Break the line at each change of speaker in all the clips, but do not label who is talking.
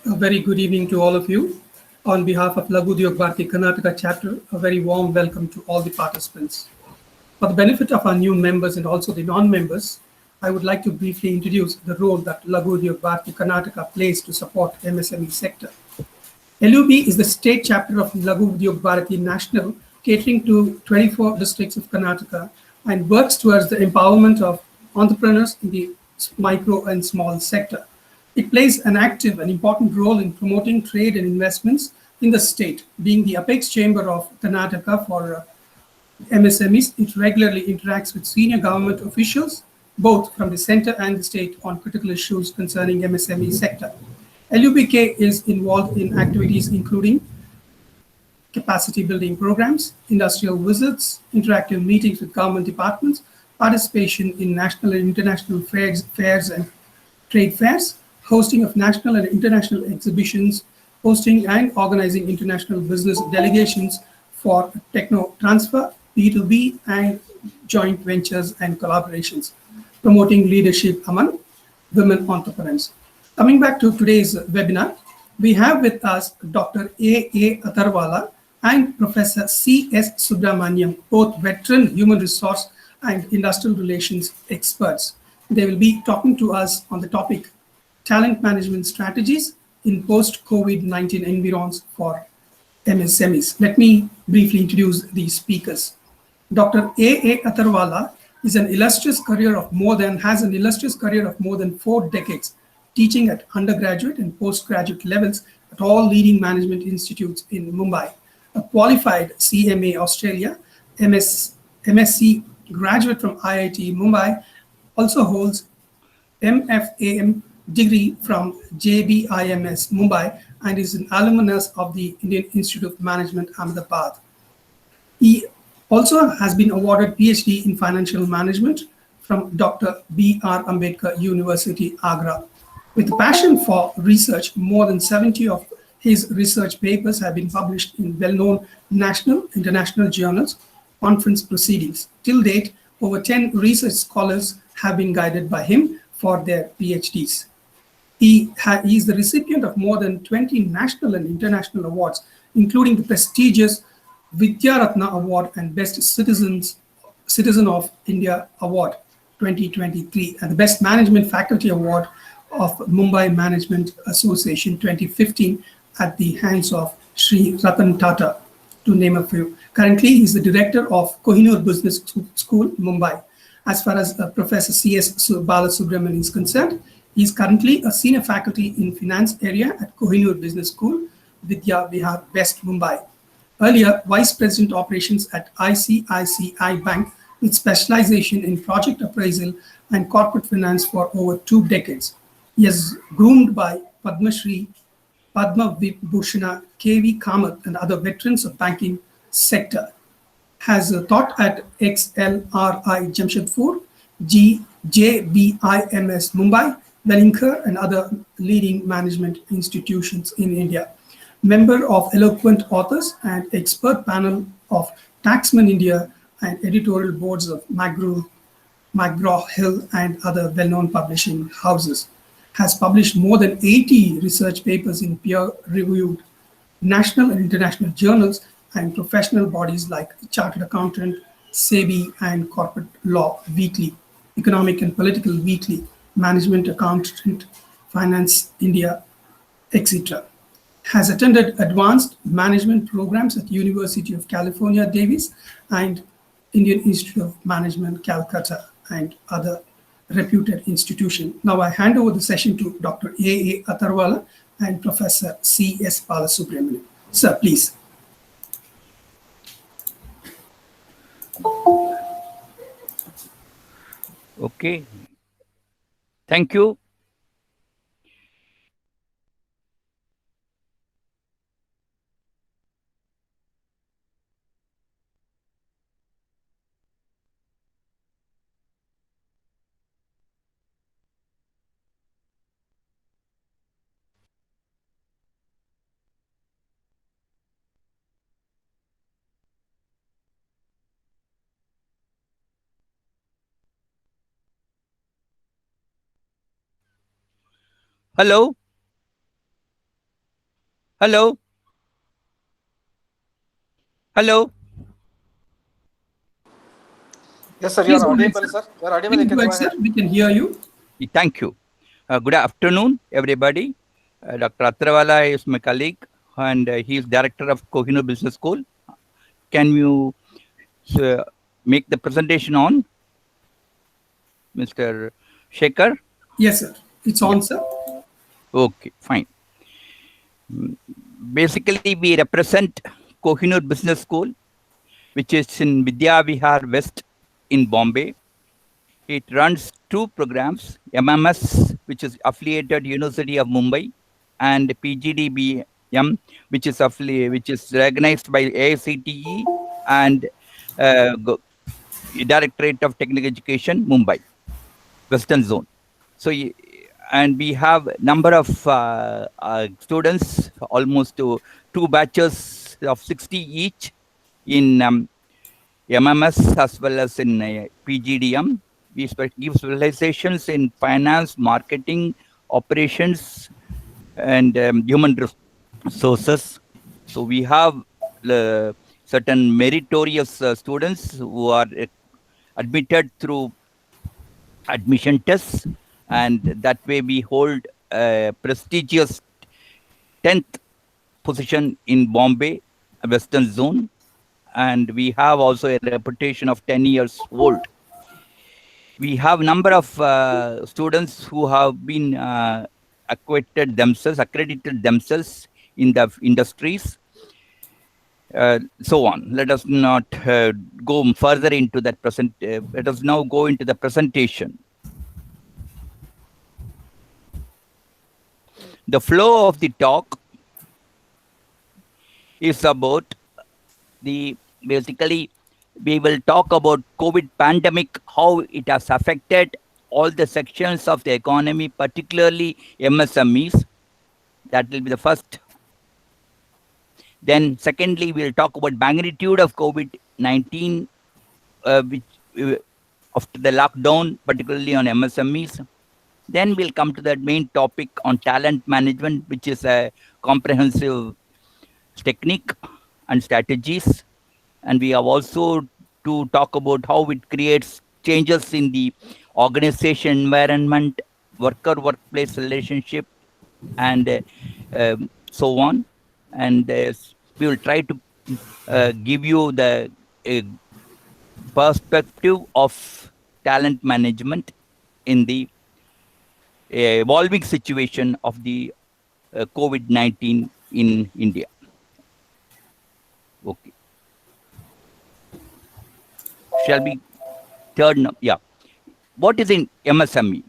A very good evening to all of you. On behalf of Laghu Udyog Bharati Karnataka chapter, a very warm welcome to all the participants. For the benefit of our new members and also the non-members, I would like to briefly introduce the role that Laghu Udyog Bharati Karnataka plays to support MSME sector. LUB is the state chapter of Laghu Udyog Bharati National, catering to 24 districts of Karnataka and works towards the empowerment of entrepreneurs in the micro and small sector. It plays an active and important role in promoting trade and investments in the state. Being the apex chamber of Karnataka for MSMEs, it regularly interacts with senior government officials, both from the center and the state, on critical issues concerning MSME sector. LUBK is involved in activities including capacity building programs, industrial visits, interactive meetings with government departments, participation in national and international fairs and trade fairs, hosting of national and international exhibitions, hosting and organizing international business delegations for techno transfer, B2B, and joint ventures and collaborations, promoting leadership among women entrepreneurs. Coming back to today's webinar, we have with us Dr. A. Atharwala and Professor C.S. Subramaniam, both veteran human resource and industrial relations experts. They will be talking to us on the topic talent management strategies in post-COVID-19 environs for MSMEs. Let me briefly introduce these speakers. Dr. A. Atharwala has an illustrious career of more than 4 decades, teaching at undergraduate and postgraduate levels at all leading management institutes in Mumbai. A qualified CMA Australia, MSc graduate from IIT Mumbai, also holds MFAM degree from JBIMS Mumbai and is an alumnus of the Indian Institute of Management, Ahmedabad. He also has been awarded PhD in Financial Management from Dr. B.R. Ambedkar University, Agra. With a passion for research, more than 70 of his research papers have been published in well-known national, international journals, conference proceedings. Till date, over 10 research scholars have been guided by him for their PhDs. He is the recipient of more than 20 national and international awards, including the prestigious Vidyaratna Award and Best Citizen of India Award 2023 and the Best Management Faculty Award of Mumbai Management Association 2015 at the hands of Sri Ratan Tata, to name a few. Currently, he is the director of Kohinoor Business School, Mumbai. As far as Professor C.S. Balasubramanian is concerned, he is currently a senior faculty in finance area at Kohinoor Business School, Vidya Vihar, West Mumbai. Earlier, Vice President Operations at ICICI Bank with specialization in project appraisal and corporate finance for over 2 decades. He is groomed by Padma Shri, Padma Vibhushana, K.V. Kamath, and other veterans of banking sector. Has taught at XLRI Jamshedpur, JBIMS Mumbai, Wellinger, and other leading management institutions in India. Member of eloquent authors and expert panel of Taxman India and editorial boards of McGraw-Hill and other well-known publishing houses. Has published more than 80 research papers in peer-reviewed national and international journals and professional bodies like Chartered Accountant, SEBI, and Corporate Law Weekly, Economic and Political Weekly, Management Accountant, Finance India, etc. Has attended advanced management programs at University of California, Davis, and Indian Institute of Management, Calcutta, and other reputed institutions. Now I hand over the session to Dr. A. Atharwala and Professor C.S. Balasubramanian. Sir, please.
Okay. Thank you. Hello. Hello? Hello?
Yes, sir. You
Please
are
go ahead,
audible,
sir.
sir. You are audible. You
Please
can
go
go
ahead,
ahead.
sir. We can hear you.
Thank you. Good afternoon, everybody. Dr. Atrawala is my colleague, and he is director of Kohinoor Business School. Can you make the presentation on, Mr. Shekhar?
Yes, sir. It's on, sir.
Okay, fine. Basically, we represent Kohinoor Business School, which is in Vidya Vihar West in Bombay. It runs two programs, MMS, which is affiliated University of Mumbai, and PGDBM, which is recognized by AICTE and Directorate of Technical Education, Mumbai, Western Zone. So, and we have number of students, almost two batches of 60 each in MMS as well as in PGDM. We give specializations in finance, marketing, operations, and human resources. So we have certain meritorious students who are admitted through admission tests, and that way we hold a prestigious 10th position in Bombay, Western Zone, and we have also a reputation of 10 years old. We have number of students who have been accredited themselves in the industries, so on. Let us not go further into that let us now go into the presentation. The flow of the talk is about basically we will talk about COVID pandemic, how it has affected all the sections of the economy, particularly MSMEs. That will be the first. Then secondly, we'll talk about magnitude of COVID-19, which after the lockdown, particularly on MSMEs. Then we'll come to that main topic on talent management, which is a comprehensive technique and strategies. And we have also to talk about how it creates changes in the organization environment, worker-workplace relationship, and so on. And we will try to give you the perspective of talent management in the evolving situation of the COVID-19 in India. Okay. Shall we turn? Yeah. What is in MSME?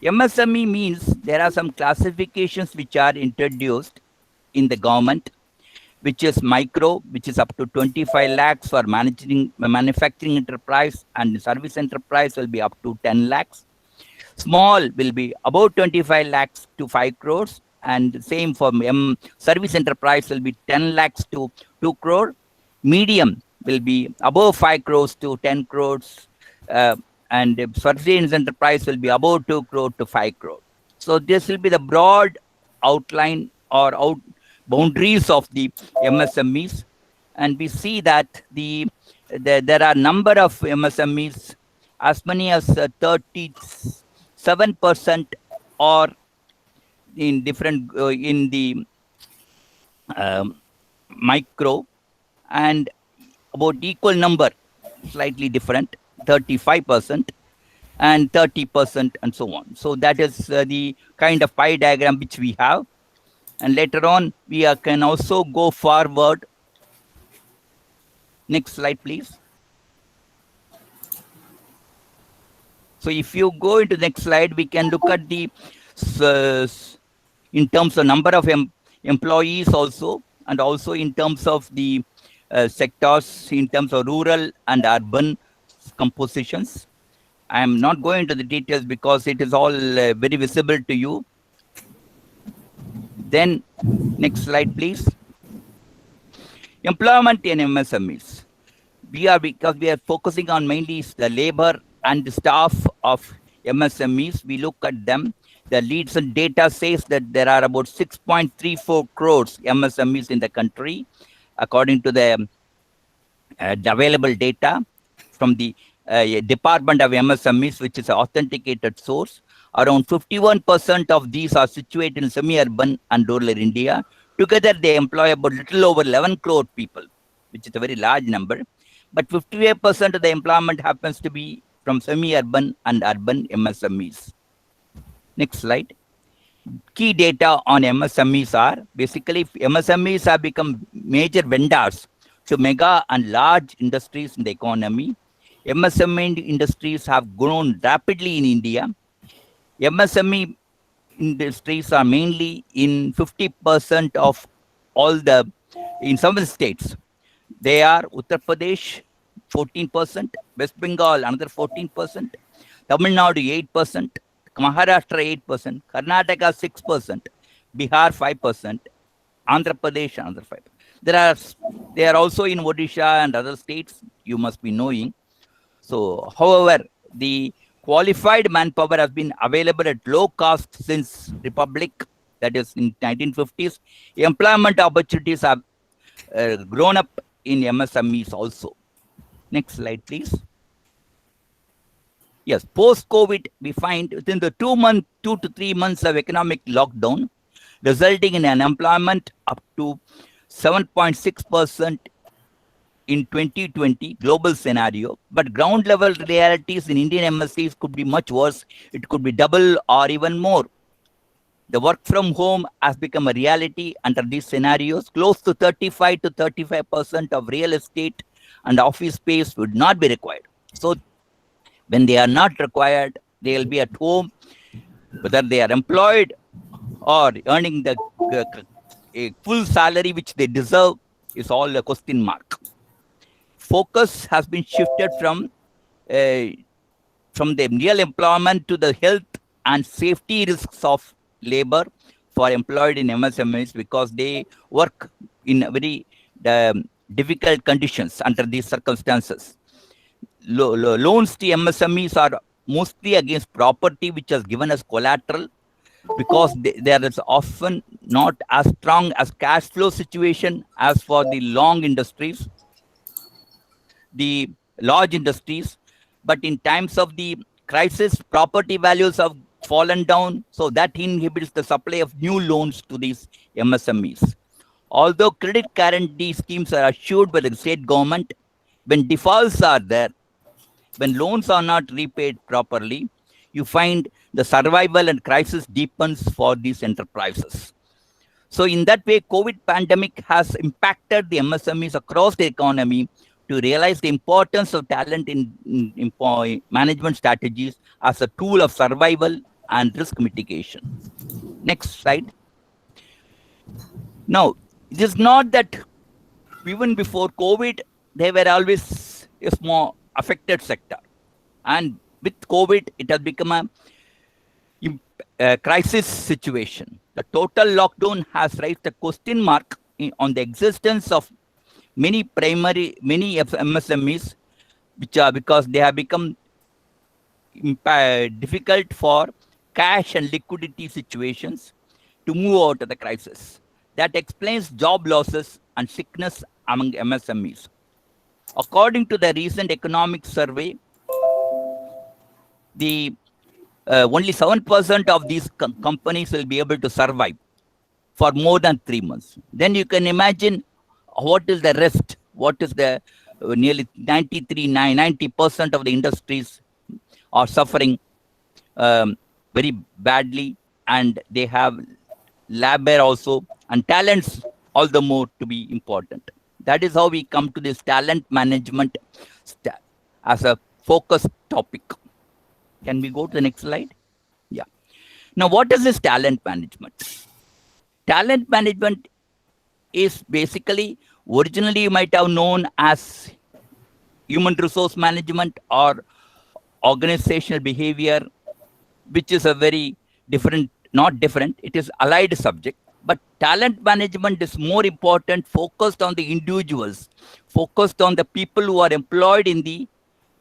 MSME means there are some classifications which are introduced in the government, which is micro, which is up to 25 lakhs for manufacturing enterprise, and service enterprise will be up to 10 lakhs. Small will be about 25 lakhs to 5 crores, and same for service enterprise will be 10 lakhs to 2 crore. Medium will be above 5 crores to 10 crores, and service enterprise will be above 2 crore to 5 crore. So this will be the broad outline or boundaries of the MSMEs, and we see that there are number of MSMEs, as many as 37% or in different in the micro, and about equal number, slightly different, 35% and 30% and so on. So that is the kind of pie diagram which we have. And later on, we can also go forward. Next slide, please. So if you go into the next slide, we can look at the in terms of number of employees also, and also in terms of the sectors, in terms of rural and urban compositions. I am not going into the details because it is all very visible to you. Then next slide, please. Employment in MSMEs. Because we are focusing on mainly the labor and the staff of MSMEs, we look at them. The recent data says that there are about 6.34 crores MSMEs in the country, according to the available data from the Department of MSMEs, which is an authenticated source. Around 51% of these are situated in semi-urban and rural India. Together, they employ about little over 11 crore people, which is a very large number. But 58% of the employment happens to be from semi-urban and urban MSMEs. Next slide. Key data on MSMEs are basically MSMEs have become major vendors to mega and large industries in the economy. MSME industries have grown rapidly in India. MSME industries are mainly in 50% of all the, in some of the states. They are Uttar Pradesh, 14%, West Bengal, another 14%, Tamil Nadu, 8%, Maharashtra, 8%, Karnataka, 6%, Bihar, 5%, Andhra Pradesh, another 5%. They are also in Odisha and other states, you must be knowing. So, however, the qualified manpower has been available at low cost since Republic, that is in 1950s. Employment opportunities have grown up in MSMEs also. Next slide, please. Yes, post-COVID, we find within the 2 to 3 months of economic lockdown, resulting in unemployment up to 7.6% in 2020 global scenario, but ground level realities in Indian MSCs could be much worse. It could be double or even more. The work from home has become a reality under these scenarios. Close to 35 to 35% of real estate and office space would not be required. So when they are not required, they will be at home, whether they are employed or earning the a full salary which they deserve is all a question mark. Focus has been shifted from the real employment to the health and safety risks of labor for employed in MSMEs, because they work in very difficult conditions under these circumstances. Loans to MSMEs are mostly against property which is given as collateral, because there is often not as strong as cash flow situation as for the long industries, the large industries. But in times of the crisis, property values have fallen down, so that inhibits the supply of new loans to these MSMEs. Although credit guarantee schemes are assured by the state government, when defaults are there, when loans are not repaid properly, you find the survival and crisis deepens for these enterprises. So in that way, COVID pandemic has impacted the MSMEs across the economy to realize the importance of talent in management strategies as a tool of survival and risk mitigation. Next slide. Now, it is not that even before COVID, they were always a small affected sector. And with COVID, it has become a crisis situation. The total lockdown has raised a question mark on the existence of many MSMEs, which are because they have become difficult for cash and liquidity situations to move out of the crisis. That explains job losses and sickness among MSMEs. According to the recent economic survey, the only 7% of these companies will be able to survive for more than 3 months. Then you can imagine what is the rest, what is the nearly 90% of the industries are suffering very badly, and they have labor also and talents all the more to be important. That is how we come to this talent management as a focus topic. Can we go to the next slide? Yeah. Now, what is this talent management? Talent management is basically, originally you might have known as human resource management or organizational behavior, which is a very different, not different, it is allied subject. But talent management is more important, focused on the individuals, focused on the people who are employed in the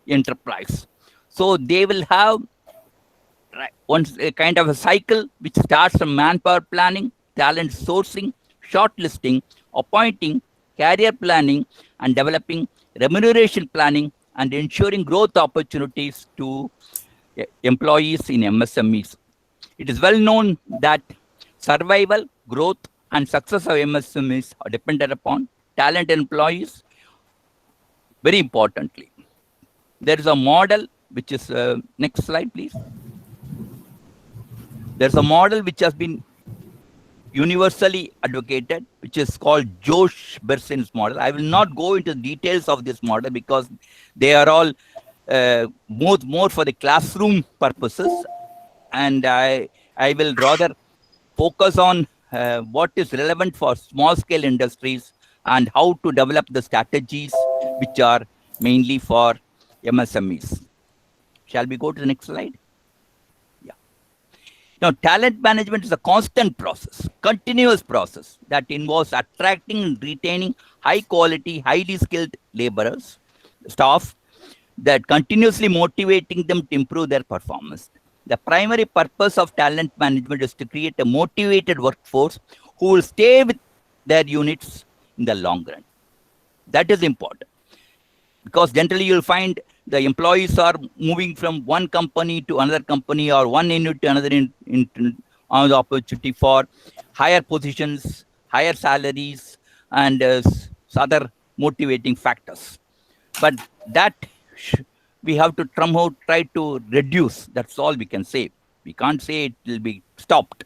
enterprise. So they will have once a kind of a cycle which starts from manpower planning, talent sourcing, shortlisting, appointing, career planning, and developing remuneration planning and ensuring growth opportunities to employees in MSMEs. It is well known that survival, growth, and success of MSMEs are dependent upon talent employees. Very importantly, there is a model which is next slide, please. There's a model which has been universally advocated, which is called Josh Bersin's model. I will not go into the details of this model because they are all more for the classroom purposes, and I will rather focus on what is relevant for small scale industries and how to develop the strategies which are mainly for MSMEs. Shall we go to the next slide? Yeah. Now, talent management is a constant process, continuous process that involves attracting and retaining high quality, highly skilled laborers, staff, that continuously motivating them to improve their performance. The primary purpose of talent management is to create a motivated workforce who will stay with their units in the long run. That is important because generally you'll find the employees are moving from one company to another company or one unit to another on the opportunity for higher positions, higher salaries, and other motivating factors. But that we have to somehow try to reduce. That's all we can say. We can't say it will be stopped.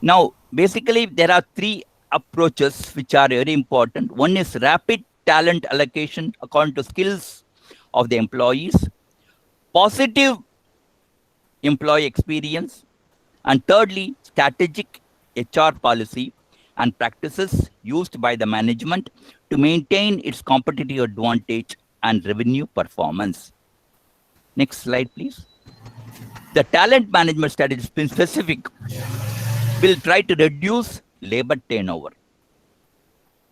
Now, basically, there are three approaches which are very important. One is rapid talent allocation according to skills of the employees, positive employee experience, and thirdly, strategic HR policy and practices used by the management to maintain its competitive advantage and revenue performance. Next slide, please. The talent management strategy specific will try to reduce labor turnover.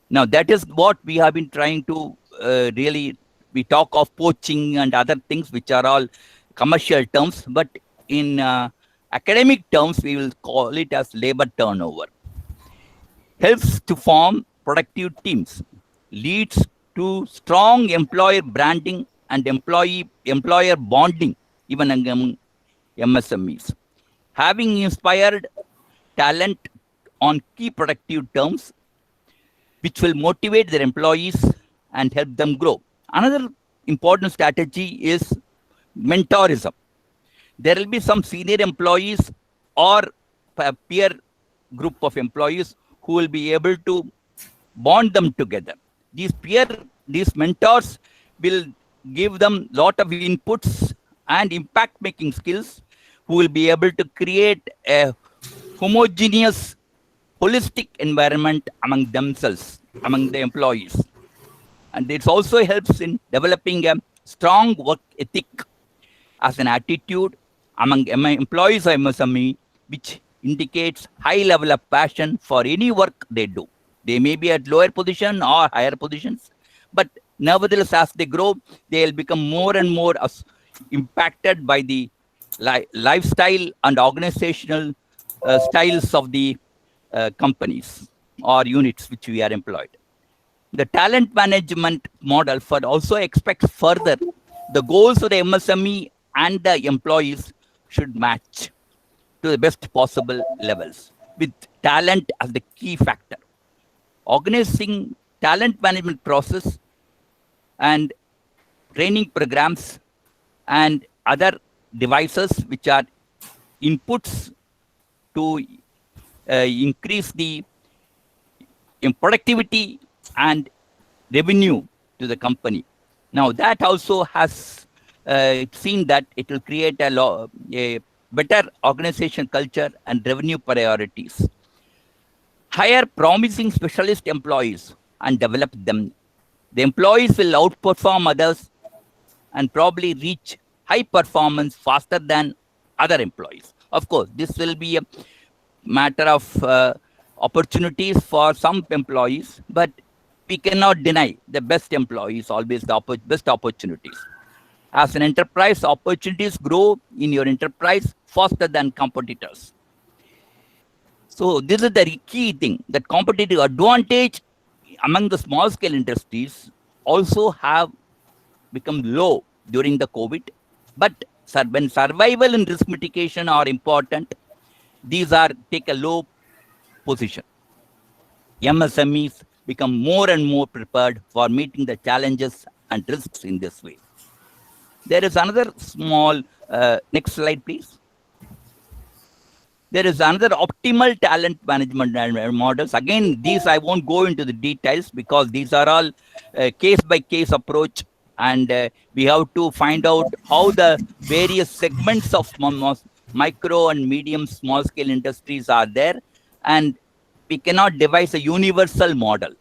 Now, that is what we have been trying to really, we talk of poaching and other things which are all commercial terms, but in academic terms, we will call it as labor turnover. Helps to form productive teams, leads to strong employer branding and employer bonding, even among MSMEs. Having inspired talent on key productive terms, which will motivate their employees and help them grow. Another important strategy is mentorism. There will be some senior employees or a peer group of employees who will be able to bond them together. These mentors will give them a lot of inputs and impact making skills who will be able to create a homogeneous, holistic environment among themselves, among the employees. And it also helps in developing a strong work ethic as an attitude among employees of MSME, which indicates high level of passion for any work they do. They may be at lower position or higher positions, but nevertheless, as they grow, they will become more and more impacted by the lifestyle and organizational styles of the companies or units which we are employed. The talent management model for also expects further the goals of the MSME and the employees should match to the best possible levels with talent as the key factor. Organizing talent management process and training programs and other devices which are inputs to increase the productivity and revenue to the company. Now that also has seen that it will create a better organization culture and revenue priorities. Hire promising specialist employees and develop them. The employees will outperform others and probably reach high performance faster than other employees. Of course, this will be a matter of opportunities for some employees, but we cannot deny the best employees always the best opportunities. As an enterprise, opportunities grow in your enterprise faster than competitors. So this is the key thing, that competitive advantage among the small scale industries also have become low during the COVID. But when survival and risk mitigation are important, these are take a low position. MSMEs become more and more prepared for meeting the challenges and risks in this way. There is another small, next slide, please. There is another optimal talent management models. Again, these I won't go into the details because these are all case by case approach, and we have to find out how the various segments of micro and medium small scale industries are there, and we cannot devise a universal model.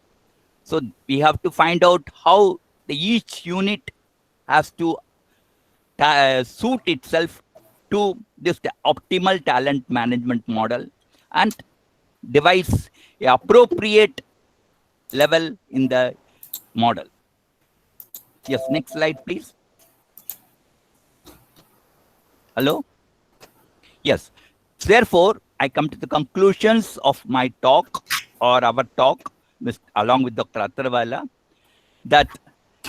So we have to find out how each unit has to suit itself to this optimal talent management model and devise a appropriate level in the model. Yes, next slide, please. Hello? Yes. Therefore, I come to the conclusions of my talk or our talk along with Dr. Atharwala, that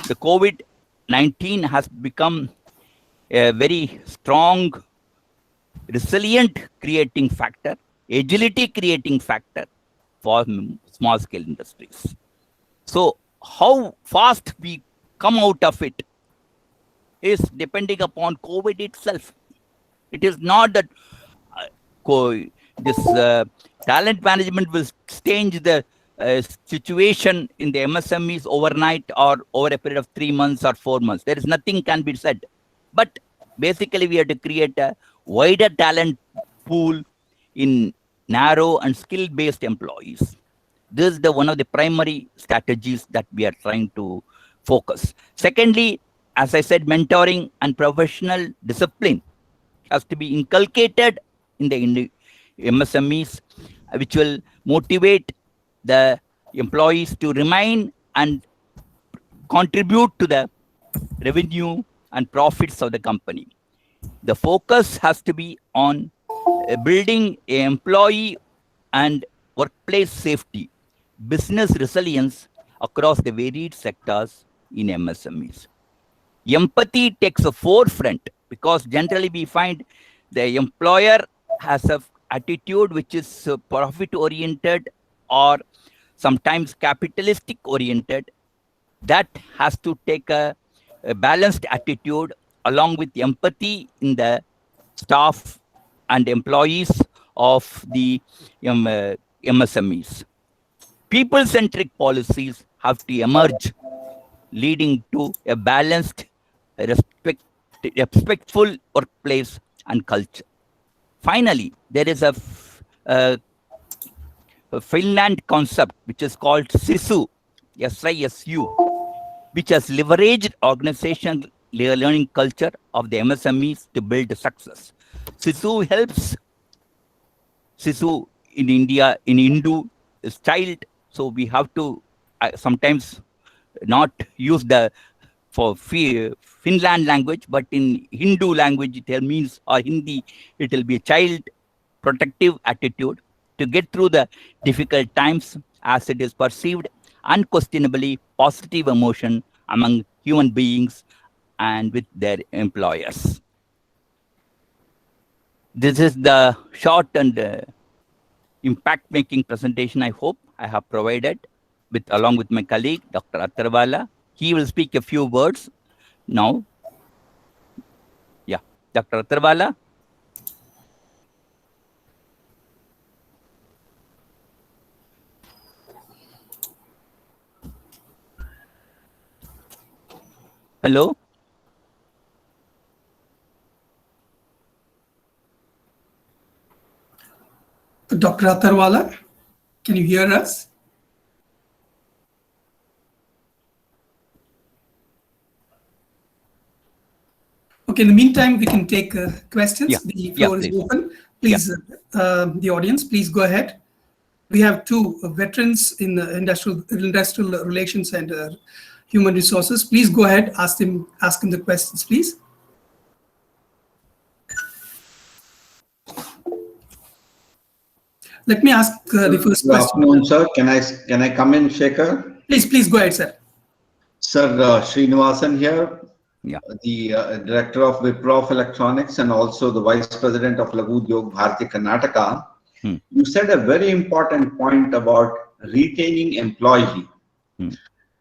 the COVID-19 has become a very strong, resilient creating factor, agility creating factor for small scale industries. So how fast we come out of it is depending upon COVID itself. It is not that this talent management will change the situation in the MSMEs overnight or over a period of 3 months or 4 months. There is nothing can be said. But basically, we have to create a wider talent pool in narrow and skill-based employees. This is one of the primary strategies that we are trying to focus. Secondly, as I said, mentoring and professional discipline has to be inculcated in the MSMEs, which will motivate the employees to remain and contribute to the revenue and profits of the company. The focus has to be on building an employee and workplace safety, business resilience across the varied sectors in MSMEs. Empathy takes a forefront because generally we find the employer has an attitude which is profit oriented or sometimes capitalistic oriented. That has to take a balanced attitude along with empathy in the staff and employees of the MSMEs. People-centric policies have to emerge, leading to a balanced, respectful workplace and culture. Finally, there is a Finland concept which is called SISU, SISU, which has leveraged organizational learning culture of the MSMEs to build success. SISU helps. SISU in India, in Hindu, is child, so we have to sometimes not use the Finland language, but in Hindu language it means, or Hindi, it will be a child protective attitude to get through the difficult times, as it is perceived unquestionably positive emotion among human beings and with their employers. This is the short and impact-making presentation I hope I have provided along with my colleague, Dr. Atharwala. He will speak a few words now. Yeah, Dr. Atharwala. Hello.
Dr. Atharwala, can you hear us? Okay, in the meantime, we can take questions.
Yeah.
The floor is
please.
open. Please, the audience, please go ahead. We have two veterans in industrial relations and Human Resources. Please go ahead, ask him the questions, please. Let me ask the first
Good
question.
afternoon, sir. Can I come in, Shekhar?
Please go ahead, sir.
Sir, Srinivasan here,
Yeah.
the Director of Wipro of Electronics and also the Vice President of Laghu Udyog Bharati Karnataka. You said a very important point about retaining employee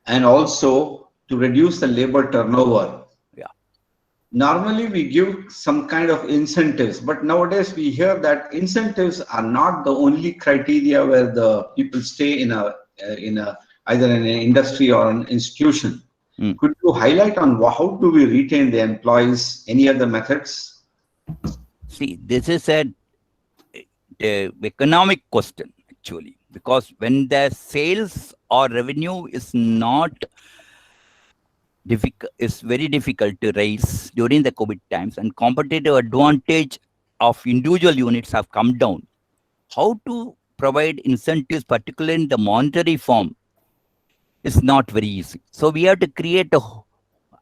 and also to reduce the labor turnover.
Yeah.
Normally we give some kind of incentives, but nowadays we hear that incentives are not the only criteria where the people stay in a either in an industry or an institution. Could you highlight on how do we retain the employees? Any other methods?
See, this is a economic question actually, because when the sales or revenue is not difficult, is very difficult to raise during the COVID times, and competitive advantage of individual units have come down. How to provide incentives, particularly in the monetary form, is not very easy. So we have to create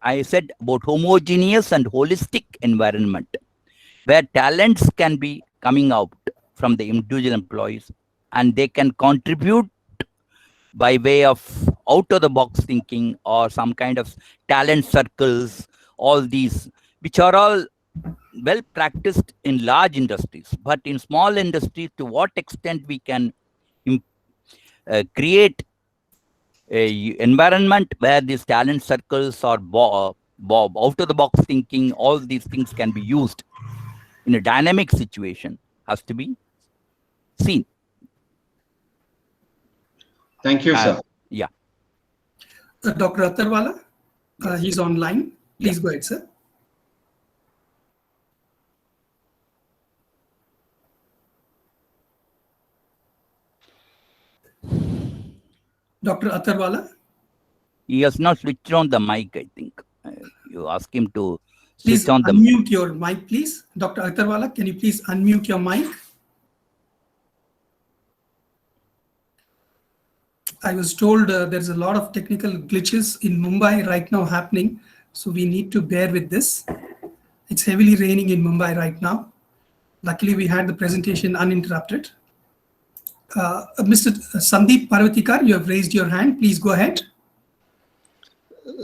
I said about homogeneous and holistic environment where talents can be coming out from the individual employees and they can contribute by way of out of the box thinking or some kind of talent circles, all these, which are all well practiced in large industries. But in small industries, to what extent we can create a environment where these talent circles or out of the box thinking, all these things can be used in a dynamic situation has to be seen.
Thank you, sir.
Yeah.
Dr. Attarwala, he's online. Please go ahead, sir. Dr. Attarwala?
He has not switched on the mic, I think. You ask him to
Please
switch on the
unmute your mic, please. Dr. Attarwala, can you please unmute your mic? I was told there's a lot of technical glitches in Mumbai right now happening, so we need to bear with this. It's heavily raining in Mumbai right now. Luckily, we had the presentation uninterrupted. Mr. Sandeep Parvatikar, you have raised your hand. Please go ahead.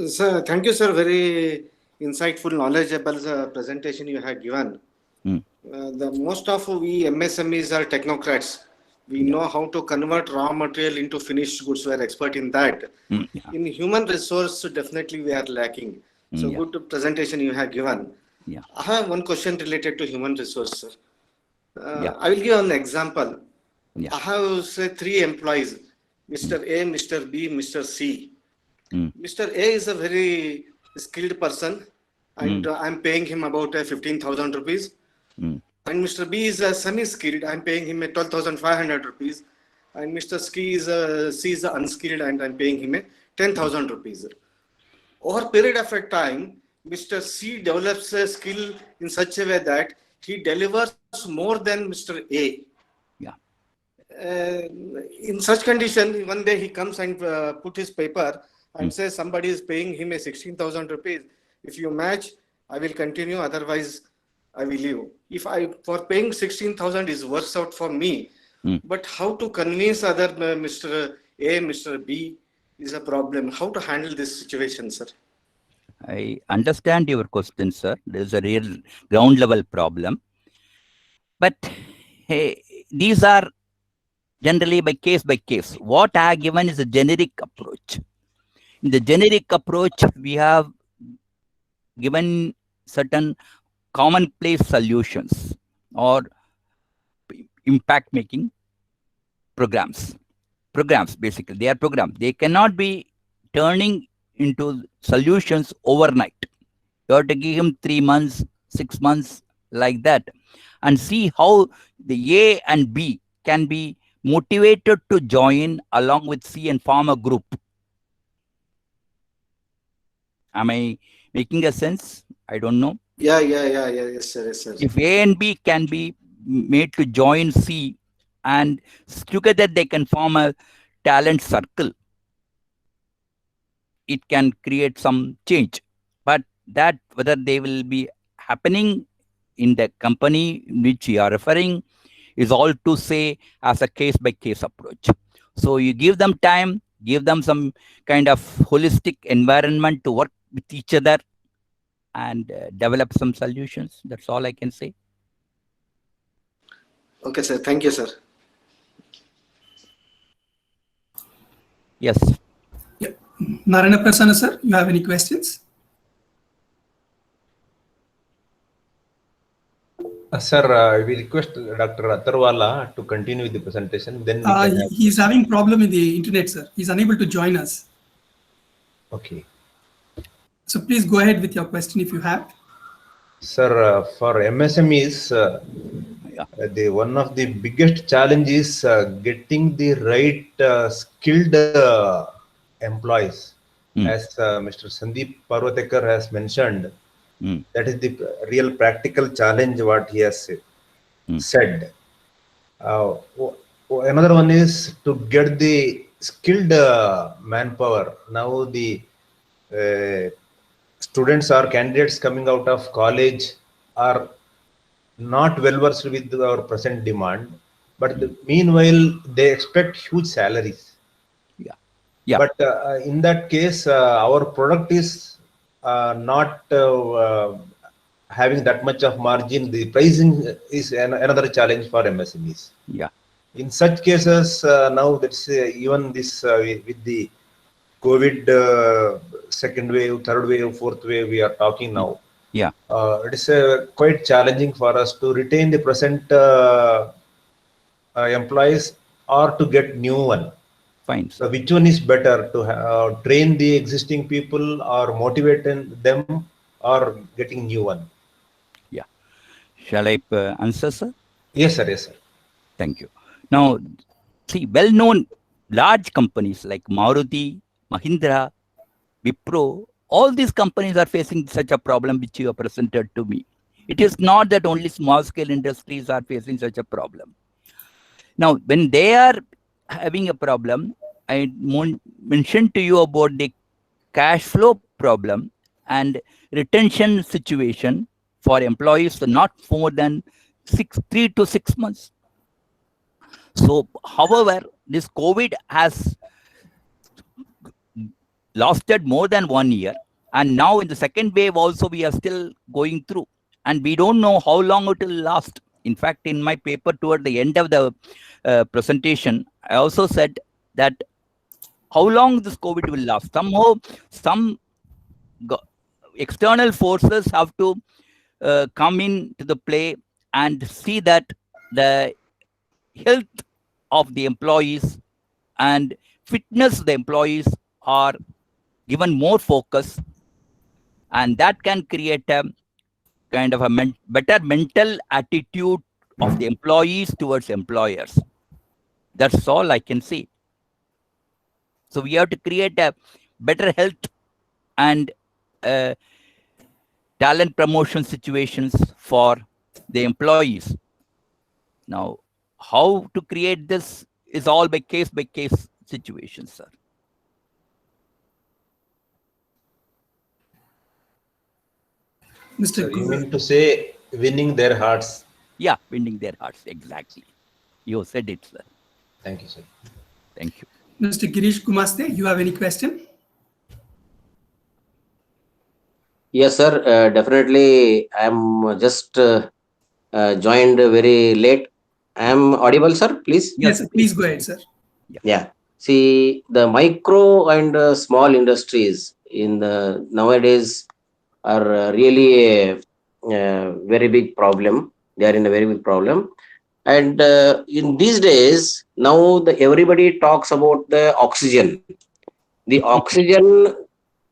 Sir, thank you, sir. Very insightful, knowledgeable presentation you have given. The most of we MSMEs are technocrats. We know how to convert raw material into finished goods. We are expert in that. In human resource, definitely we are lacking. So good presentation you have given. I have one question related to human resource, sir. I will give an example. I have say 3 employees, Mr. A, Mr. B, Mr. C. Mr. A is a very skilled person and I'm paying him about 15,000 rupees. And Mr. B is semi-skilled. I'm paying him 12,500 rupees. And Mr. C is unskilled and I'm paying him 10,000 rupees. Over a period of a time, Mr. C develops a skill in such a way that he delivers more than Mr. A. In such condition, one day he comes and put his paper and says somebody is paying him 16,000 rupees. If you match, I will continue. Otherwise, I will leave. If for paying 16,000 is works out for me, but how to convince other Mr. A, Mr. B is a problem. How to handle this situation, sir?
I understand your question, sir. There's a real ground level problem. But hey, these are generally by case. What I have given is a generic approach. In the generic approach, we have given certain commonplace solutions or impact making programs. Basically, they are programs. They cannot be turning into solutions overnight. You have to give him 3 months, 6 months, like that, and see how the A and B can be motivated to join along with C and form a group. Am I making a sense? I don't know.
Yeah. Yes, sir.
If A and B can be made to join C and together they can form a talent circle. it can create some change. But that whether they will be happening in the company which you are referring is all to say as a case by case approach. So you give them time, give them some kind of holistic environment to work with each other and develop some solutions. That's all I can say.
Okay, sir. Thank you, sir.
Yes.
Yeah. Narayana Prasanna, sir, you have any questions?
Sir, we request Dr. Atharwala to continue with the presentation. Then we can have...
He's having problem in the internet, sir. He's unable to join us.
Okay.
So please go ahead with your question if you have.
Sir, for MSMEs, one of the biggest challenges is getting the right skilled employees. As Mr. Sandeep Parvatekar has mentioned, that is the real practical challenge what he has said. Another one is to get the skilled manpower. Now the students or candidates coming out of college are not well versed with our present demand, but meanwhile they expect huge salaries.
Yeah.
But in that case, our product is not having that much of margin. The pricing is another challenge for MSMEs.
Yeah.
In such cases, now that's even this with the COVID second wave, third wave, fourth wave we are talking now.
Yeah.
It is quite challenging for us to retain the present employees or to get new one.
Fine.
So which one is better, to train the existing people or motivate them or getting new one?
Yeah. Shall I answer, sir?
Yes, sir. Yes, sir.
Thank you. Now, see, well-known large companies like Maruti, Mahindra, Wipro, all these companies are facing such a problem which you have presented to me. It is not that only small-scale industries are facing such a problem. Now, when they are having a problem, I mentioned to you about the cash flow problem and retention situation for employees not more than 3 to 6 months. So, however, this COVID has lasted more than 1 year, and now in the second wave also we are still going through, and we don't know how long it will last. In fact, in my paper toward the end of the presentation, I also said that how long this COVID will last. Somehow, some external forces have to come into the play and see that the health of the employees and fitness of the employees are given more focus, and that can create a kind of a better mental attitude of the employees towards employers. That's all I can say. So we have to create a better health and talent promotion situations for the employees. Now, how to create this is all by case situations, sir.
So you mean to say winning their hearts?
Yeah, winning their hearts, exactly. You said it, sir.
Thank you, sir.
Thank you.
Mr. Girish Kumaste, you have any question?
Yes, sir. Definitely. I'm just joined very late. I am audible, sir, please?
Yes, please go ahead, sir.
Yeah. See, the micro and small industries in the nowadays are really a very big problem. They are in a very big problem. And in these days, now everybody talks about the oxygen. The oxygen,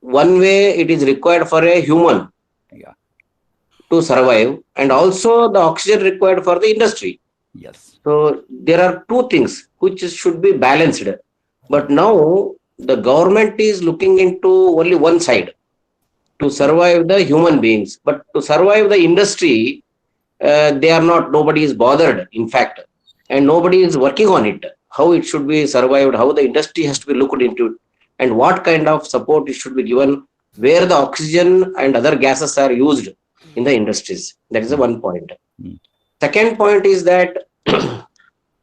one way it is required for a human to survive, and also the oxygen required for the industry.
Yes.
So there are two things which should be balanced. But now the government is looking into only one side to survive the human beings. But to survive the industry, nobody is bothered, in fact, and nobody is working on it. How it should be survived, how the industry has to be looked into. and what kind of support should be given where the oxygen and other gases are used in the industries. That is the one point. Second point is that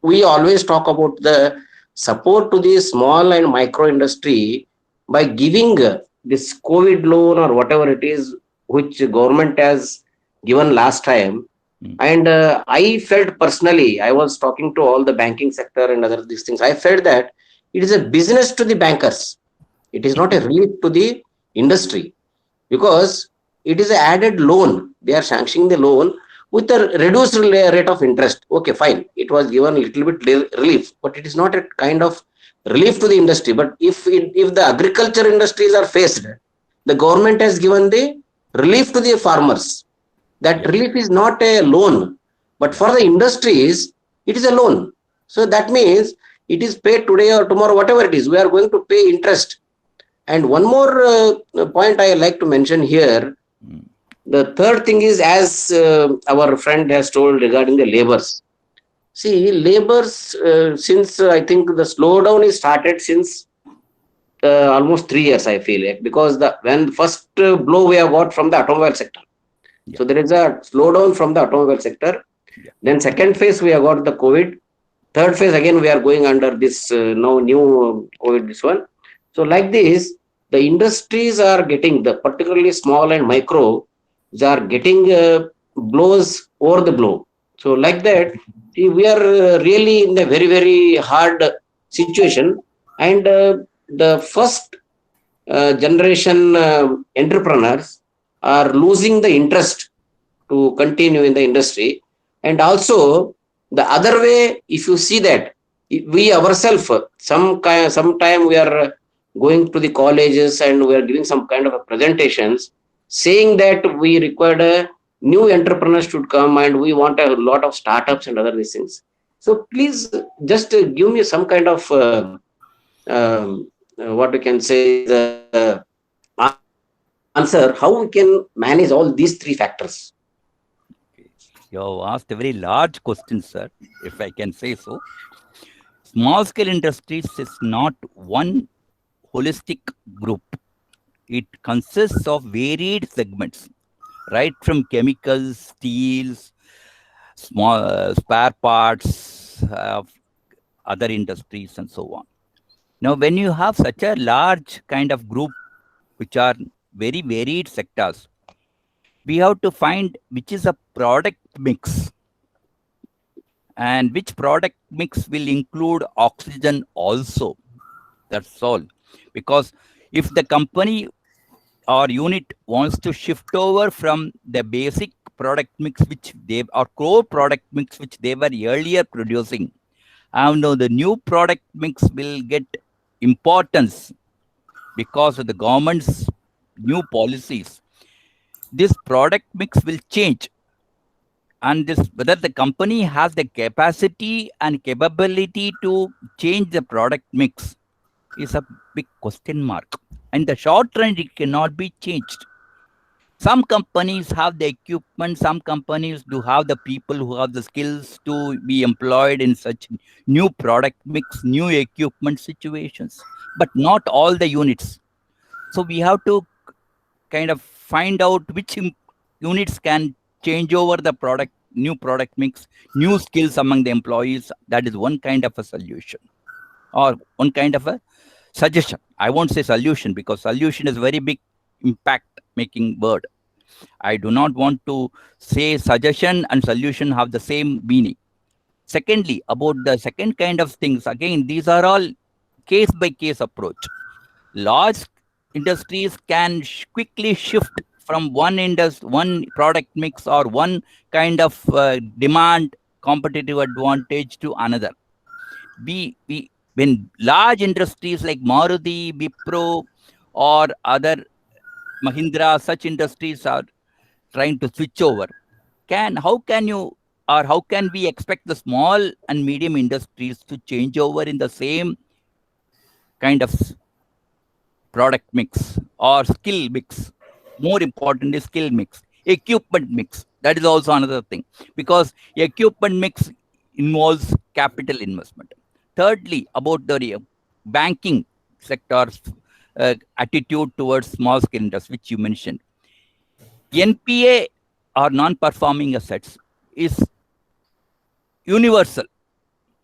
we always talk about the support to the small and micro industry by giving this COVID loan or whatever it is, which government has given last time. And I felt personally, I was talking to all the banking sector and other these things. I felt that it is a business to the bankers. It is not a relief to the industry, because it is an added loan. They are sanctioning the loan with a reduced rate of interest. Okay, fine. It was given a little bit relief, but it is not a kind of relief to the industry. But if the agriculture industries are faced, the government has given the relief to the farmers. That relief is not a loan, but for the industries, it is a loan. So that means it is paid today or tomorrow, whatever it is, we are going to pay interest. And one more point I like to mention here. The third thing is, as our friend has told regarding the labors. See, labors, since I think the slowdown is started since almost 3 years, I feel it, because when first blow we have got from the automobile sector. So there is a slowdown from the automobile sector. Then second phase we have got the COVID. Third phase again we are going under this now new COVID, this one. So like this, the industries are getting, the particularly small and micro, they are getting blows over the blow. So like that, we are really in a very, very hard situation. And the first generation entrepreneurs are losing the interest to continue in the industry. And also the other way, if you see that we ourselves, sometime we are going to the colleges and we are giving some kind of presentations saying that we required a new entrepreneurs should come and we want a lot of startups and other these things. So please just give me some kind of what we can say, the answer how we can manage all these three factors.
You have asked a very large question, sir, if I can say so. Small scale industries is not one holistic group. It consists of varied segments, right from chemicals, steels, small spare parts of other industries and so on. Now, when you have such a large kind of group, which are very varied sectors, we have to find which is a product mix, and which product mix will include oxygen also. That's all. Because if the company or unit wants to shift over from the basic product mix which they, or core product mix which they were earlier producing, and now the new product mix will get importance because of the government's new policies. This product mix will change, and this, whether the company has the capacity and capability to change the product mix, is a big question mark. In the short run, it cannot be changed. Some companies have the equipment, some companies do have the people who have the skills to be employed in such new product mix, new equipment situations, but not all the units. So we have to kind of find out which units can change over the product, new product mix, new skills among the employees. That is one kind of a solution, or one kind of a suggestion. I won't say solution, because solution is very big impact making word. I do not want to say suggestion and solution have the same meaning. Secondly, about the second kind of things, again, these are all case by case approach. Large industries can quickly shift from one product mix or one kind of demand competitive advantage to another. When large industries like Maruti, Wipro, or other Mahindra, such industries are trying to switch over, how can we expect the small and medium industries to change over in the same kind of product mix or skill mix? More importantly, skill mix, equipment mix. That is also another thing, because equipment mix involves capital investment. Thirdly, about the banking sector, attitude towards small scale industry, which you mentioned. NPA or non-performing assets is universal.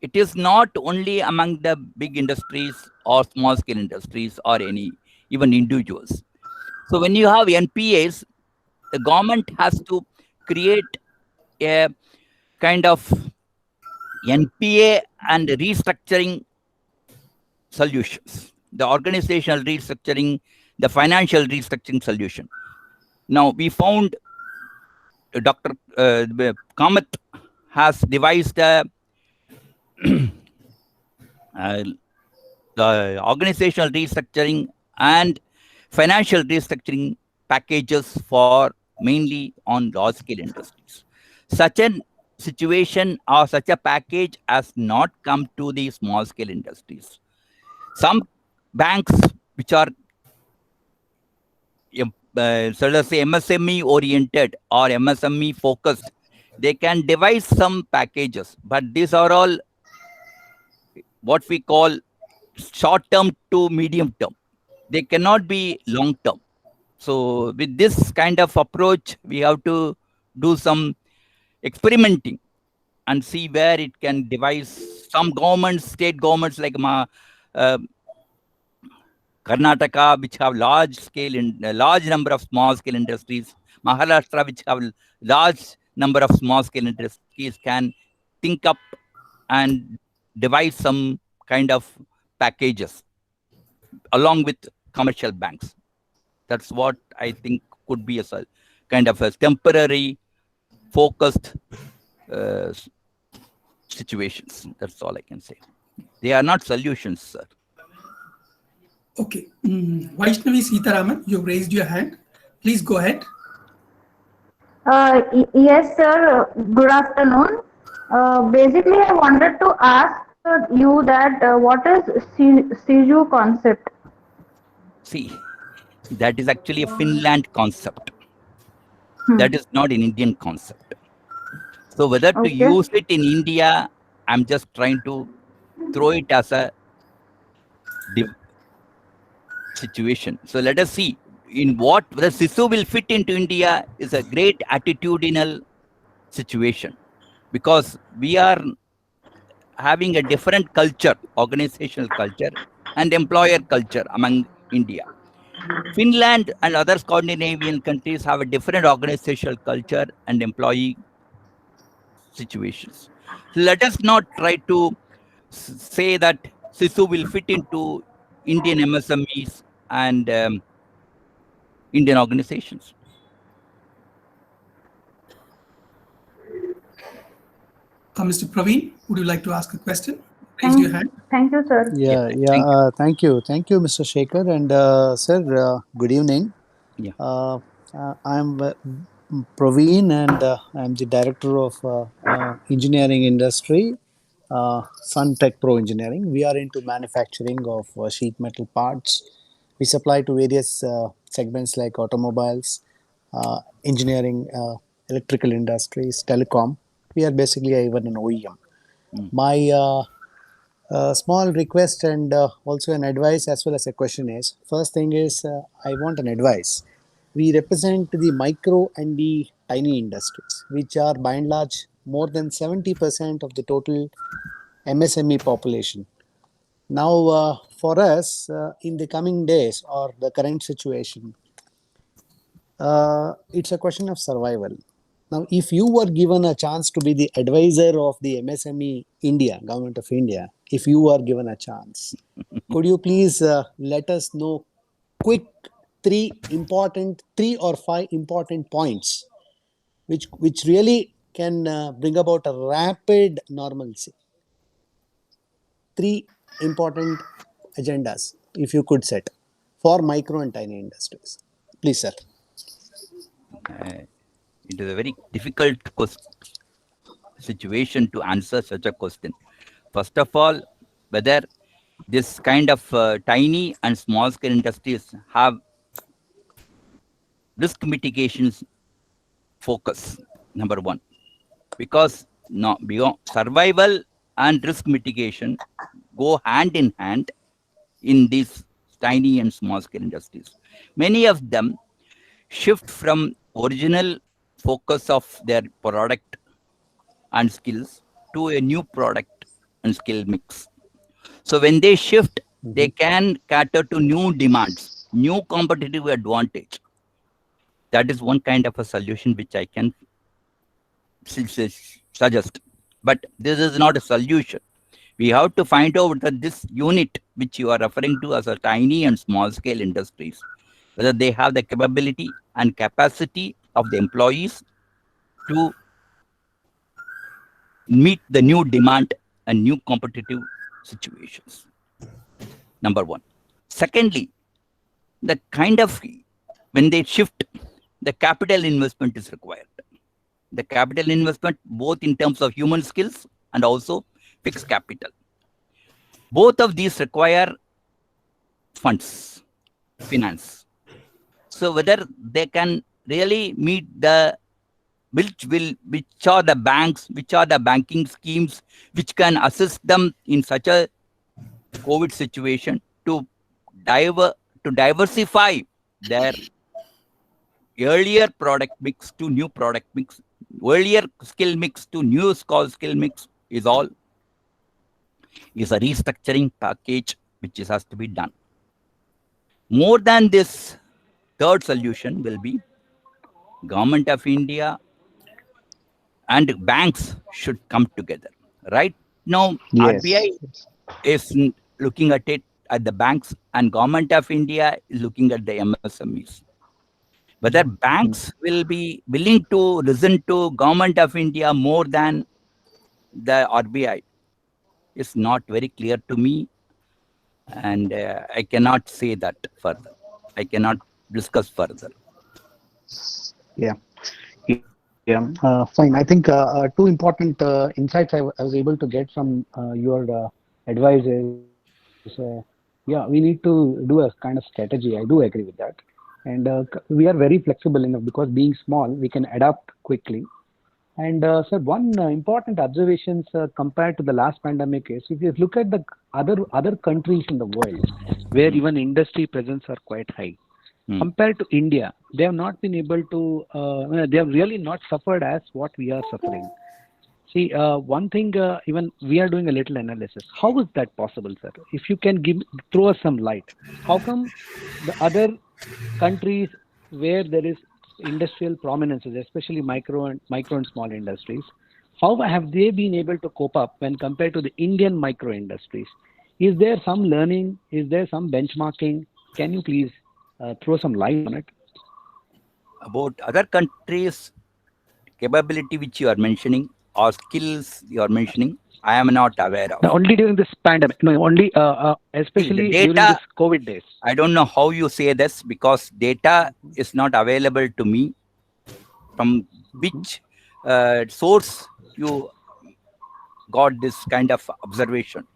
It is not only among the big industries or small scale industries or any even individuals. So when you have NPAs, the government has to create a kind of NPA and restructuring solutions, the organizational restructuring, the financial restructuring solution. Now we found Dr. Kamath has devised a the organizational restructuring and financial restructuring packages for mainly on large scale industries. Such a situation or such a package has not come to the small scale industries. Some banks which are so let's say MSME oriented or MSME focused, they can devise some packages, but these are all what we call short term to medium term. They cannot be long term. So with this kind of approach, we have to do some experimenting and see where it can devise. Some governments, state governments like Karnataka, which have large scale large number of small scale industries, Maharashtra, which have large number of small scale industries, can think up and devise some kind of packages along with commercial banks. That's what I think could be a kind of a temporary focused situations. That's all I can say. They are not solutions, sir.
Okay. Vaishnavi Sitaraman, you raised your hand. Please go ahead.
Yes, sir. Good afternoon. Basically, I wanted to ask you that what is Siju concept?
See, that is actually a Finland concept. That is not an Indian concept. So whether to use it in India, I'm just trying to throw it as a situation. So let us see in what whether SISU will fit into India is a great attitudinal situation, because we are having a different culture, organizational culture and employer culture among India. Finland and other Scandinavian countries have a different organizational culture and employee situations. So let us not try to say that SISU will fit into Indian MSMEs and Indian organizations.
Mr. Praveen, would you like to ask a question? Raise your hand.
Thank you, sir.
Thank you, Mr. Shekhar, and sir, good evening.
Yeah.
I'm Praveen, and I'm the director of engineering industry, Suntech Pro Engineering. We are into manufacturing of sheet metal parts. We supply to various segments like automobiles, engineering, electrical industries, telecom. We are basically even an OEM. My small request and also an advice as well as a question is, first thing is I want an advice. We represent the micro and the tiny industries, which are by and large more than 70% of the total MSME population. Now, for us, in the coming days or the current situation, it's a question of survival. Now, if you were given a chance to be the advisor of the MSME India, Government of India, if you were given a chance, could you please let us know quick 3 or 5 important points which really can bring about a rapid normalcy? 3 important agendas, if you could set for micro and tiny industries. Please, sir.
It is a very difficult situation to answer such a question. First of all, whether this kind of tiny and small scale industries have risk mitigations focus, number one, because survival and risk mitigation go hand in hand in these tiny and small scale industries. Many of them shift from original focus of their product and skills to a new product and skill mix. So when they shift, they can cater to new demands, new competitive advantage. That is one kind of a solution which I can suggest. But this is not a solution. We have to find out that this unit, which you are referring to as a tiny and small scale industries, whether they have the capability and capacity of the employees to meet the new demand and new competitive situations. Number one. Secondly, the kind of, when they shift, the capital investment is required. The capital investment, both in terms of human skills and also fixed capital. Both of these require funds, finance. So whether they can really meet the, which are the banks, which are the banking schemes, which can assist them in such a COVID situation to diversify their earlier product mix to new product mix, earlier skill mix to new skill mix is a restructuring package which has to be done. More than this, third solution will be Government of India and banks should come together. Right now,
Yes.
RBI is looking at it at the banks, and Government of India is looking at the MSMEs. Whether banks will be willing to listen to Government of India more than the RBI is not very clear to me, and I cannot say that further. I cannot discuss further.
Yeah. Fine. I think two important insights I was able to get from your advice is, yeah, we need to do a kind of strategy. I do agree with that. And we are very flexible enough because being small, we can adapt quickly. And sir, one important observation compared to the last pandemic is, if you look at the other countries in the world where even industry presence are quite high, compared to India, they have not been able to, they have really not suffered as what we are suffering. See, one thing, even we are doing a little analysis. How is that possible, sir? If you can throw us some light. How come the other countries where there is industrial prominences, especially micro and small industries, how have they been able to cope up when compared to the Indian micro industries? Is there some learning? Is there some benchmarking? Can you please throw some light on it?
About other countries' capability which you are mentioning or skills you are mentioning, I am not aware of.
No, only during this pandemic. No, only especially during this COVID days.
I don't know how you say this because data is not available to me. From which source you got this kind of observation?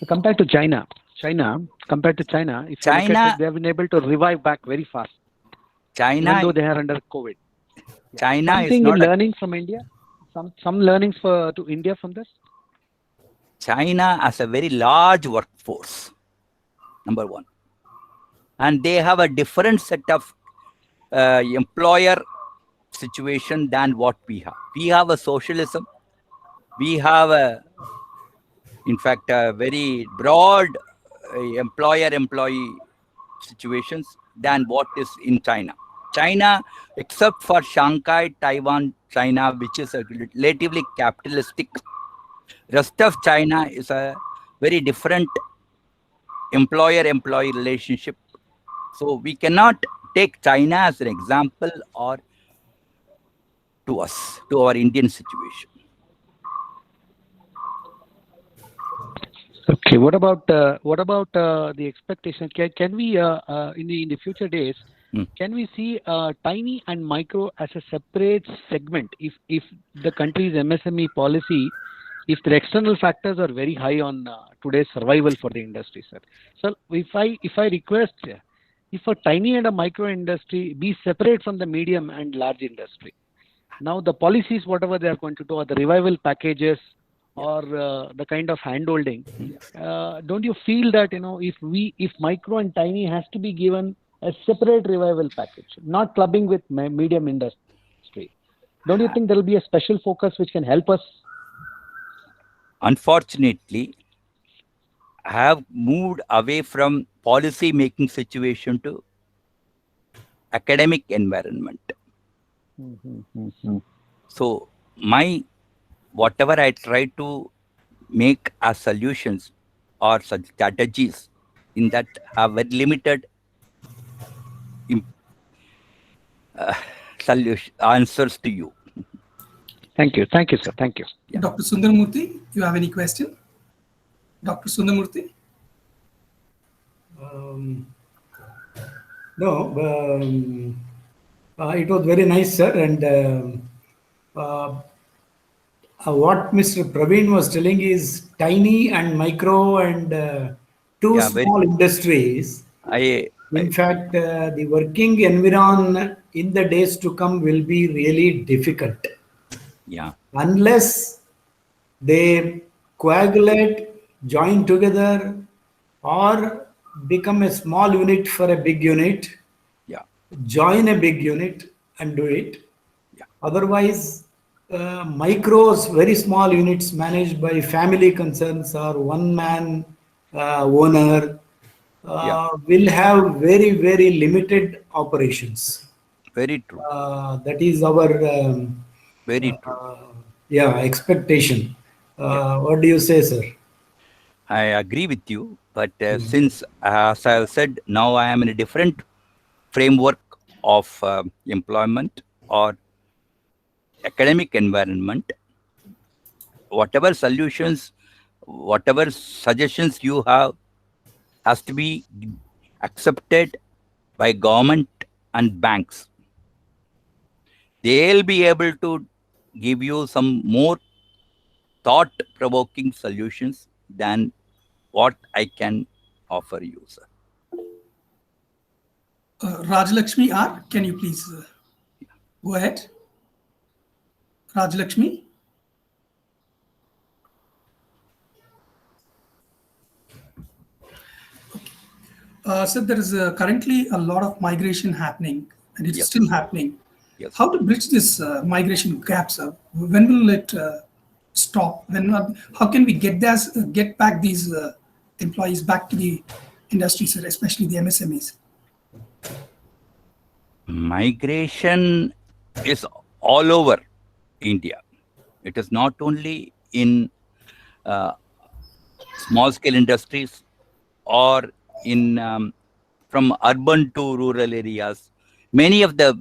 Compared to China, if you look at it, they have been able to revive back very fast.
China,
even though they are under COVID.
China
Something
is not
learning from India. Some learnings to India from this.
China has a very large workforce. Number one, and they have a different set of employer situation than what we have. We have a socialism. We have in fact, a very broad employer-employee situations than what is in China. China, except for Shanghai, Taiwan, China, which is a relatively capitalistic, rest of China is a very different employer-employee relationship. So we cannot take China as an example or to us, to our Indian situation.
Okay. What about the expectation? Can we in the future days? Can we see tiny and micro as a separate segment if the country's MSME policy, if the external factors are very high on today's survival for the industry, sir? So if I request, if a tiny and a micro industry be separate from the medium and large industry, now the policies, whatever they are going to do, or the revival packages,
or the kind of handholding, don't you feel that, if micro and tiny has to be given a separate revival package, not clubbing with medium industry, don't you think there will be a special focus which can help us?
Unfortunately, I have moved away from policy making situation to academic environment. So whatever I try to make as solutions or such strategies in that have very limited answers to you.
Thank you, sir. Thank you.
Dr. Sundarmurthy, you have any question? Dr. Sundarmurthy?
No, it was very nice, sir. And what Mr. Praveen was telling is tiny and micro and two small industries. In fact, the working environment in the days to come will be really difficult.
Yeah.
Unless they coagulate, join together, or become a small unit for a big unit.
Yeah.
Join a big unit and do it. Yeah. Otherwise, micros, very small units managed by family concerns or one-man owner will have very, very limited operations.
Very true.
That is our
very true.
Expectation. What do you say, sir?
I agree with you, but since, as I have said, now I am in a different framework of employment or academic environment, whatever solutions, whatever suggestions you have has to be accepted by government and banks. They'll be able to give you some more thought-provoking solutions than what I can offer you, sir.
Rajalakshmi R, can you please go ahead? Rajalakshmi? So there is currently a lot of migration happening, and it's still happening.
Yes.
How to bridge this migration gap, sir? When will it stop? How can we get back these employees back to the industry, sir, especially the MSMEs?
Migration is all over India. It is not only in small-scale industries or in from urban to rural areas. Many of the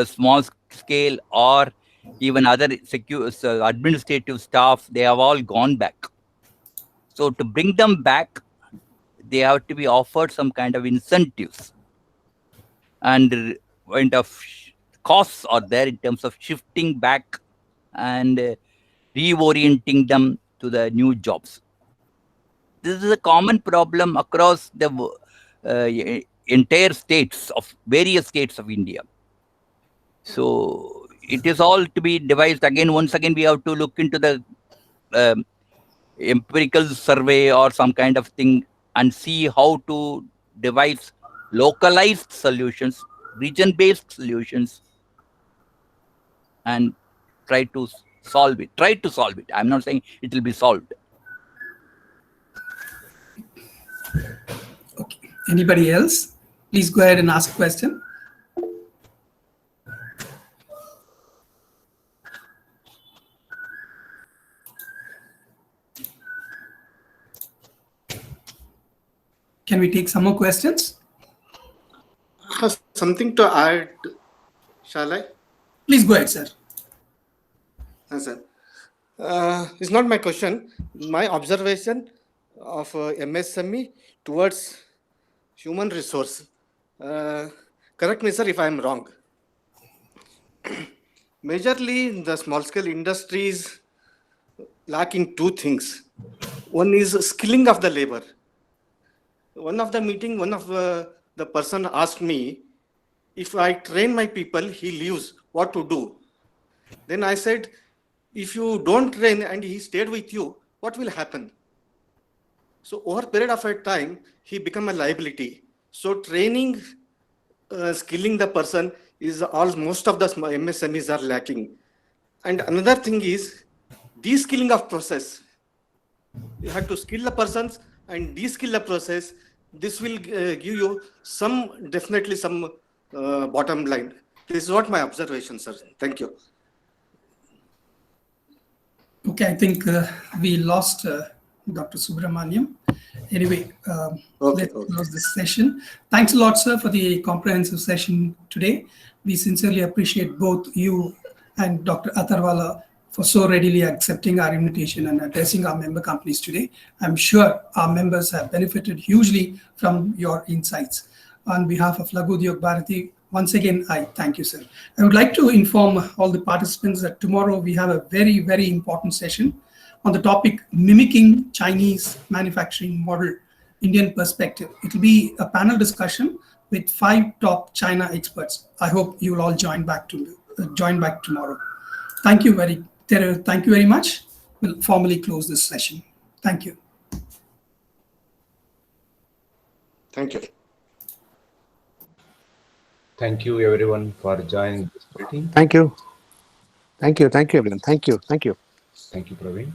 small-scale or even other administrative staff, they have all gone back. So to bring them back, they have to be offered some kind of incentives, and kind of costs are there in terms of shifting back and reorienting them to the new jobs. This is a common problem across the entire states of various states of India. So it is all to be devised again. Once again, we have to look into the empirical survey or some kind of thing and see how to devise localized solutions, region-based solutions, and try to solve it. I'm not saying it will be solved.
Okay. Anybody else? Please go ahead and ask a question. Can we take some more questions?
I have something to add, shall I?
Please go ahead, sir.
Sir. It's not my question. My observation of MSME towards human resource. Correct me, sir, if I am wrong. Majorly, the small-scale industries lacking two things. One is skilling of the labor. One of the meeting, one of the person asked me, if I train my people, he leaves, what to do? Then I said, if you don't train and he stayed with you, what will happen? So over a period of a time, he become a liability. So training, skilling the person is all, most of the MSMEs are lacking. And another thing is de-skilling of process. You have to skill the persons and de-skill the process. This will give you definitely some bottom line. This is what my observation, sir. Thank you.
Okay, I think we lost Dr. Subramaniam. Anyway, let's close this session. Thanks a lot, sir, for the comprehensive session today. We sincerely appreciate both you and Dr. Atharwala for so readily accepting our invitation and addressing our member companies today. I'm sure our members have benefited hugely from your insights. On behalf of Laghu Udyog Bharati, once again, I thank you, sir. I would like to inform all the participants that tomorrow we have a very, very important session on the topic mimicking Chinese manufacturing model, Indian perspective. It will be a panel discussion with 5 top China experts. I hope you will all join back tomorrow. Thank you very much. We'll formally close this session. Thank you.
Thank you.
Thank you everyone for joining this meeting.
Thank you. Thank you. Thank you, everyone. Thank you. Thank you.
Thank you, Praveen.